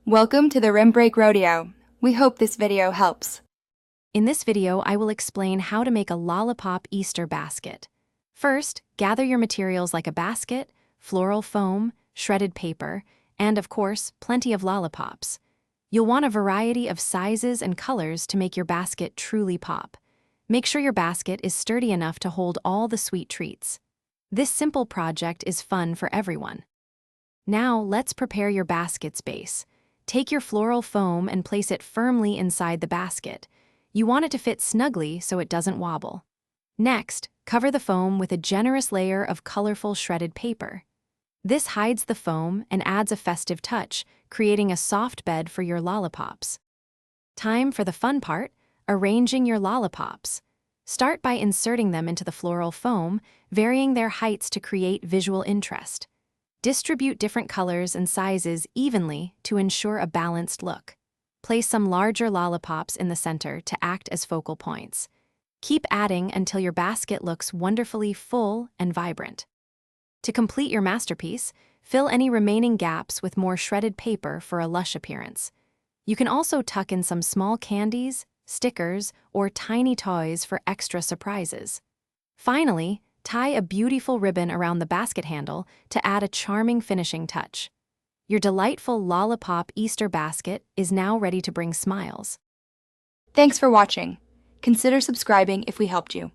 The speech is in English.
Welcome to the Rim Break Rodeo. We hope this video helps. In this video, I will explain how to make a lollipop Easter basket. First, gather your materials like a basket, floral foam, shredded paper, and of course, plenty of lollipops. You'll want a variety of sizes and colors to make your basket truly pop. Make sure your basket is sturdy enough to hold all the sweet treats. This simple project is fun for everyone. Now, let's prepare your basket's base. Take your floral foam and place it firmly inside the basket. You want it to fit snugly so it doesn't wobble. Next, cover the foam with a generous layer of colorful shredded paper. This hides the foam and adds a festive touch, creating a soft bed for your lollipops. Time for the fun part, arranging your lollipops. Start by inserting them into the floral foam, varying their heights to create visual interest. Distribute different colors and sizes evenly to ensure a balanced look. Place some larger lollipops in the center to act as focal points. Keep adding until your basket looks wonderfully full and vibrant. To complete your masterpiece, fill any remaining gaps with more shredded paper for a lush appearance. You can also tuck in some small candies, stickers, or tiny toys for extra surprises. Finally, tie a beautiful ribbon around the basket handle to add a charming finishing touch. Your delightful lollipop Easter basket is now ready to bring smiles. Thanks for watching. Consider subscribing if we helped you.